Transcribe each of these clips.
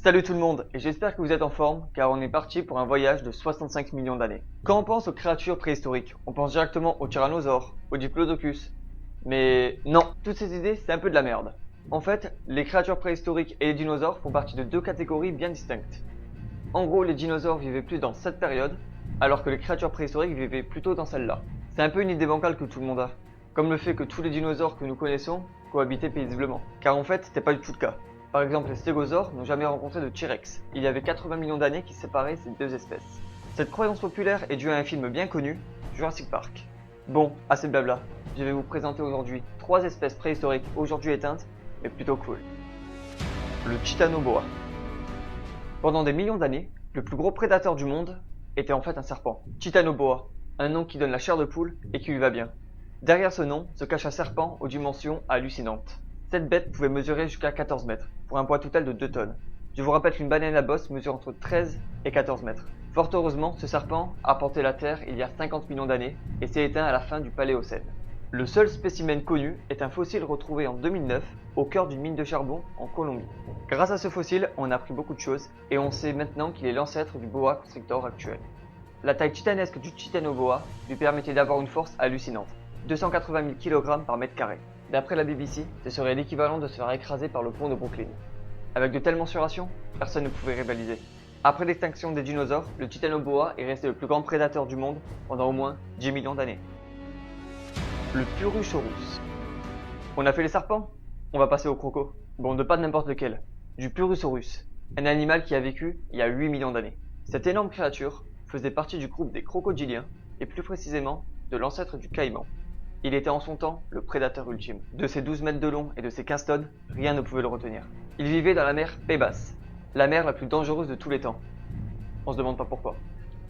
Salut tout le monde, et j'espère que vous êtes en forme, car on est parti pour un voyage de 65 millions d'années. Quand on pense aux créatures préhistoriques, on pense directement aux tyrannosaures, aux diplodocus. Mais non, toutes ces idées, c'est un peu de la merde. En fait, les créatures préhistoriques et les dinosaures font partie de deux catégories bien distinctes. En gros, les dinosaures vivaient plus dans cette période, alors que les créatures préhistoriques vivaient plutôt dans celle-là. C'est un peu une idée bancale que tout le monde a, comme le fait que tous les dinosaures que nous connaissons cohabitaient paisiblement, car en fait, c'était pas du tout le cas. Par exemple, les stégosaures n'ont jamais rencontré de T-Rex. Il y avait 80 millions d'années qui séparaient ces deux espèces. Cette croyance populaire est due à un film bien connu, Jurassic Park. Bon, assez de blabla. Je vais vous présenter aujourd'hui 3 espèces préhistoriques aujourd'hui éteintes, mais plutôt cool. Le Titanoboa. Pendant des millions d'années, le plus gros prédateur du monde était en fait un serpent. Titanoboa, un nom qui donne la chair de poule et qui lui va bien. Derrière ce nom se cache un serpent aux dimensions hallucinantes. Cette bête pouvait mesurer jusqu'à 14 mètres, pour un poids total de 2 tonnes. Je vous rappelle qu'une baleine à bosse mesure entre 13 et 14 mètres. Fort heureusement, ce serpent a porté la Terre il y a 50 millions d'années et s'est éteint à la fin du Paléocène. Le seul spécimen connu est un fossile retrouvé en 2009 au cœur d'une mine de charbon en Colombie. Grâce à ce fossile, on a appris beaucoup de choses et on sait maintenant qu'il est l'ancêtre du boa constrictor actuel. La taille titanesque du Titanoboa lui permettait d'avoir une force hallucinante, 280 000 kg par mètre carré. D'après la BBC, ce serait l'équivalent de se faire écraser par le pont de Brooklyn. Avec de telles mensurations, personne ne pouvait rivaliser. Après l'extinction des dinosaures, le Titanoboa est resté le plus grand prédateur du monde pendant au moins 10 millions d'années. Le Purusaurus. On a fait les serpents? On va passer au croco. Bon, de pas n'importe lequel. Du Purusaurus, un animal qui a vécu il y a 8 millions d'années. Cette énorme créature faisait partie du groupe des crocodiliens, et plus précisément de l'ancêtre du caïman. Il était en son temps le prédateur ultime. De ses 12 mètres de long et de ses 15 tonnes, rien ne pouvait le retenir. Il vivait dans la mer Pébas, la mer la plus dangereuse de tous les temps. On se demande pas pourquoi.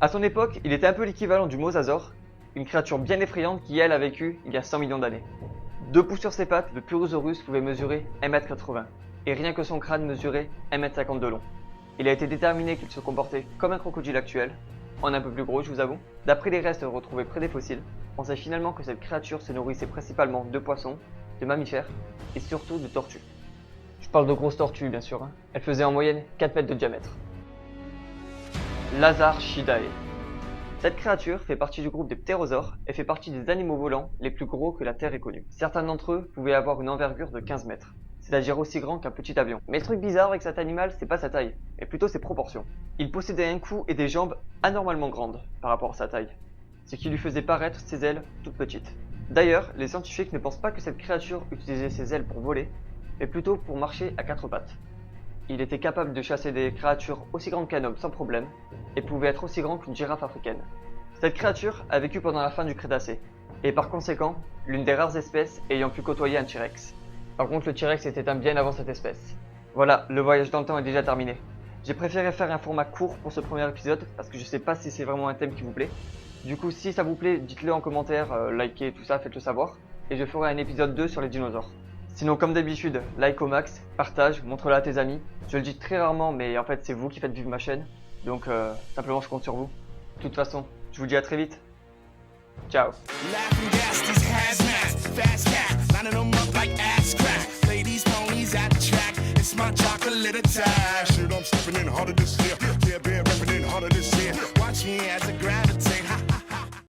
À son époque, il était un peu l'équivalent du mosasaure, une créature bien effrayante qui elle a vécu il y a 100 millions d'années. Debout sur ses pattes, le Purusaurus pouvait mesurer 1,80 m, et rien que son crâne mesurait 1,50 m de long. Il a été déterminé qu'il se comportait comme un crocodile actuel, en un peu plus gros je vous avoue. D'après les restes retrouvés près des fossiles, on sait finalement que cette créature se nourrissait principalement de poissons, de mammifères et surtout de tortues. Je parle de grosses tortues bien sûr, Elles faisaient en moyenne 4 mètres de diamètre. Lizarchidae. Cette créature fait partie du groupe des ptérosaures et fait partie des animaux volants les plus gros que la Terre ait connus. Certains d'entre eux pouvaient avoir une envergure de 15 mètres, c'est-à-dire aussi grand qu'un petit avion. Mais le truc bizarre avec cet animal, c'est pas sa taille, mais plutôt ses proportions. Il possédait un cou et des jambes anormalement grandes par rapport à sa taille, ce qui lui faisait paraître ses ailes toutes petites. D'ailleurs, les scientifiques ne pensent pas que cette créature utilisait ses ailes pour voler, mais plutôt pour marcher à 4 pattes. Il était capable de chasser des créatures aussi grandes qu'un homme sans problème, et pouvait être aussi grand qu'une girafe africaine. Cette créature a vécu pendant la fin du Crétacé, et par conséquent, l'une des rares espèces ayant pu côtoyer un T-Rex. Par contre, le T-Rex était éteint bien avant cette espèce. Voilà, le voyage dans le temps est déjà terminé. J'ai préféré faire un format court pour ce premier épisode, parce que je sais pas si c'est vraiment un thème qui vous plaît. Du coup, si ça vous plaît, dites-le en commentaire, likez, tout ça, faites-le savoir. Et je ferai un épisode 2 sur les dinosaures. Sinon, comme d'habitude, like au max, partage, montre-le à tes amis. Je le dis très rarement, mais en fait, c'est vous qui faites vivre ma chaîne. Donc, simplement, je compte sur vous. De toute façon, je vous dis à très vite. Ciao. My chocolate attack. Shit, I'm stepping in harder this year. Yeah, been repping in harder this year. Watch me as I grab.